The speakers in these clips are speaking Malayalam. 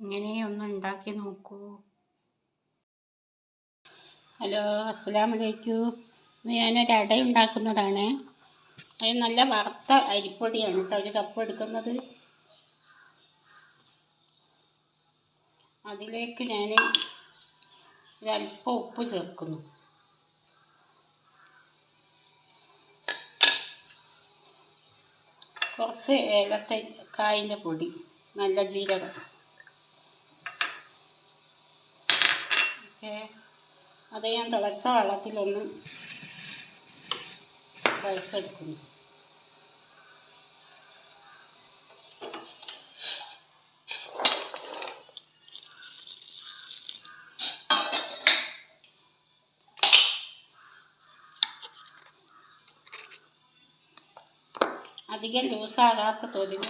ഇങ്ങനെ ഒന്ന് ഉണ്ടാക്കി നോക്കൂ. ഹലോ, അസ്സലാമു അലൈക്കും. ഞാനൊരു അട ഉണ്ടാക്കുന്നതാണ്. അത് നല്ല വറുത്ത അരിപ്പൊടിയാണ് കേട്ടോ, ഒരു കപ്പ് എടുക്കുന്നത്. അതിലേക്ക് ഞാൻ ഒരല്പം ഉപ്പ് ചേർക്കുന്നു. കുറച്ച് ഏലക്കായിൻ്റെ പൊടി, നല്ല ജീരകം. ഓക്കെ, അത് ഞാൻ തിളച്ച വെള്ളത്തിലൊന്ന് കഴിച്ചെടുക്കുന്നു. അധികം ലൂസാകാത്ത തോതിൽ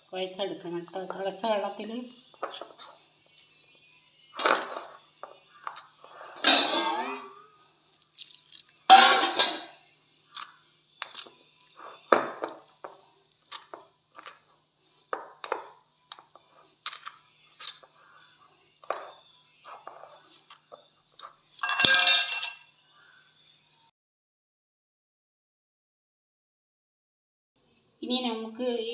കുഴച്ചെടുക്കണം കേട്ടോ, തിളച്ച വെള്ളത്തിൽ. ഇനി നമുക്ക് ഈ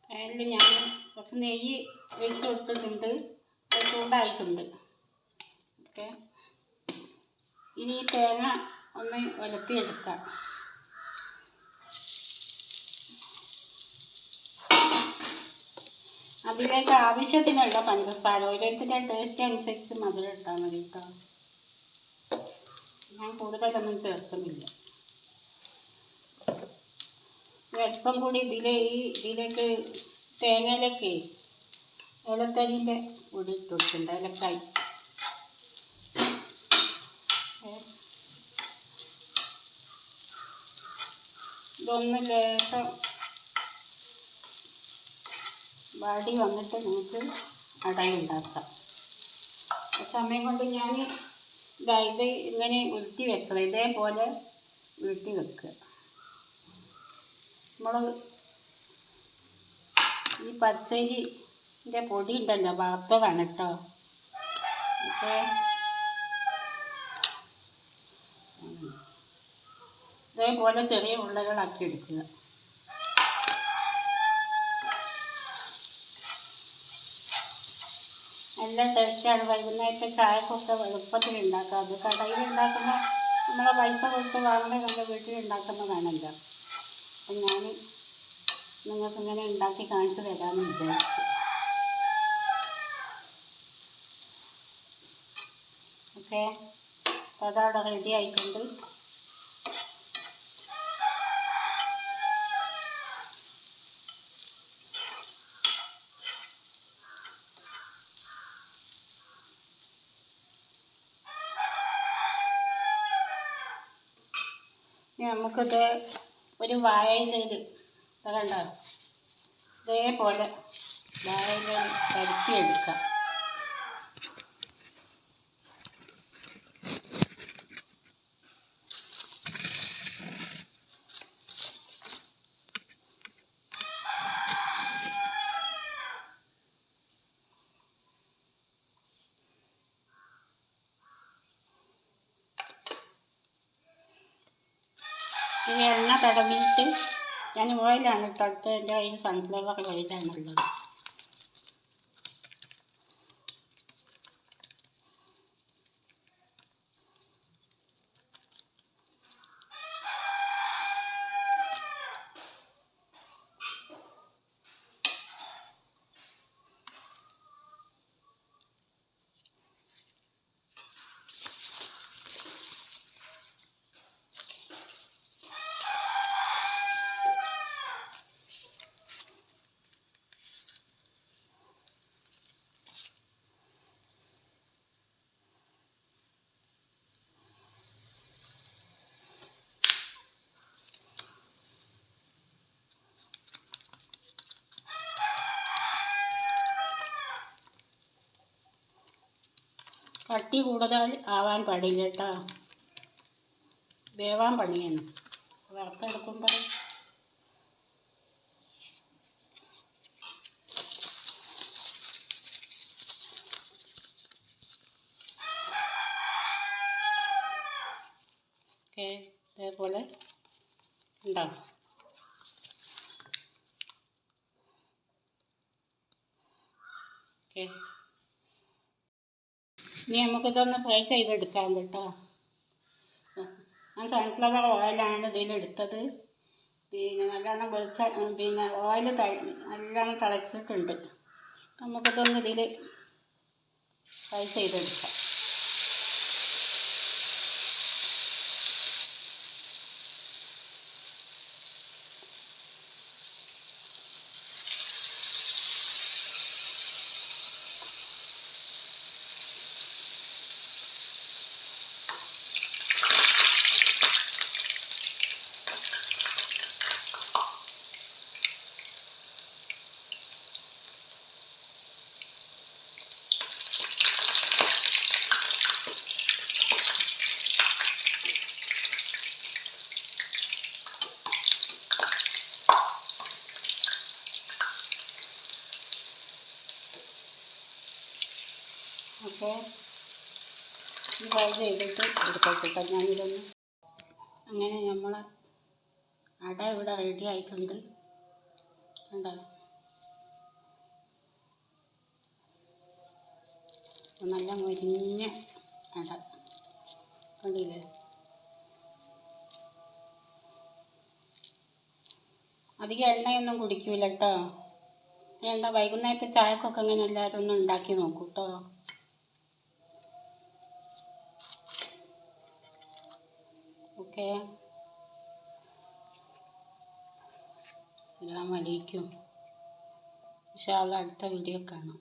പാനിൽ ഞാൻ കുറച്ച് നെയ്യ് ഒഴിച്ച് കൊടുത്തിട്ടുണ്ട്, ചൂടായിട്ടുണ്ട്. ഓക്കെ, ഇനി ഈ തേങ്ങ ഒന്ന് ഉലത്തിയെടുക്കാം. അതിലേക്ക് ആവശ്യത്തിനുള്ള പഞ്ചസാര, ഓരോരുത്തരുടെ ടേസ്റ്റ് അനുസരിച്ച് മധുരം ഇട്ടാൽ മതി കേട്ടോ. ഞാൻ കൂടുതലൊന്നും ചേർക്കുന്നില്ല. അല്പം കൂടി ഇതിലേക്ക് തേങ്ങയിലേക്ക് ഏലക്കരിൻ്റെ പൊടി ഇട്ടിട്ടുണ്ട്, ഏലക്കായി. ഇതൊന്ന് ലേശം വാടി വന്നിട്ട് നമുക്ക് അടയുണ്ടാക്കാം. ആ സമയം കൊണ്ട് ഞാൻ ഇത് ഇങ്ങനെ ഉരുട്ടി വെച്ചത്, ഇതേപോലെ ഉരുട്ടി വെക്കുക. നമ്മൾ ഈ പച്ചരിൻ്റെ പൊടി ഉണ്ടല്ലോ, വറുത്തതാണ് കേട്ടോ. ഓക്കെ, ഇതേപോലെ ചെറിയ ഉരുളകളാക്കി എടുക്കുക. നല്ല ടേസ്റ്റാണ്. വൈകുന്നേരത്തെ ചായക്കൊക്കെ എളുപ്പത്തിൽ ഉണ്ടാക്കാം. അത് കടയിൽ ഉണ്ടാക്കുന്ന നമ്മളെ പൈസ കൊടുത്ത് വാങ്ങുന്നത് നമ്മുടെ വീട്ടിൽ ഉണ്ടാക്കുന്നതാണല്ലോ. അപ്പം ഞാൻ നിങ്ങൾക്കിങ്ങനെ ഉണ്ടാക്കി കാണിച്ചു തരാമെന്ന് വിചാരിച്ചു. ഓക്കെ, അതവിടെ റെഡി ആയിട്ടുണ്ട്. നമുക്കിത് ഒരു വാഴയിലയിൽ കണ്ടോ, ഇതേപോലെ വാഴയിലയിൽ പരത്തിയെടുക്കാം. ഈ എണ്ണ തടവിയിട്ട് ഞാൻ ഓയിലാണ് ഇട്ടടുത്ത്, എൻ്റെ കയ്യിൽ സൺഫ്ലവർ ഓയിലാണുള്ളത്. കട്ടി കൂടുതൽ ആവാൻ പാടില്ല കേട്ടോ, വേവാൻ പണിയാണ് വറുത്തെടുക്കുമ്പോൾ. ഉണ്ടോ? ഓക്കെ, ഇനി നമുക്കിതൊന്ന് ഫ്രൈ ചെയ്തെടുക്കാം കേട്ടോ. ഞാൻ സൺഫ്ലവർ ഓയിലാണ് ഇതിലെടുത്തത്. പിന്നെ നല്ലോണം പിന്നെ ഓയിൽ നല്ലോണം തിളച്ചിട്ടുണ്ട്. നമുക്കിതൊന്ന് ഇതിൽ ഫ്രൈ ചെയ്തെടുക്കാം. അപ്പോൾ ഫ്രൈ ചെയ്തിട്ട് എടുക്കട്ടെ ഞാനിതൊന്ന്. അങ്ങനെ നമ്മൾ അട ഇവിടെ റെഡി ആയിട്ടുണ്ട്. കണ്ടോ? നല്ല മുരിഞ്ഞ അട കണ്ടില്ലേ? അധികം എണ്ണയൊന്നും കുടിക്കൂല കേട്ടോ. വേണ്ട, വൈകുന്നേരത്തെ ചായക്കൊക്കെ അങ്ങനെ എല്ലാവരും ഒന്ന് ഉണ്ടാക്കി നോക്കൂ കേട്ടോ. ഓക്കെ, അസ്സലാമു അലൈക്കും. ഇൻഷാ അല്ലാഹ് അടുത്ത വീഡിയോ കാണാം.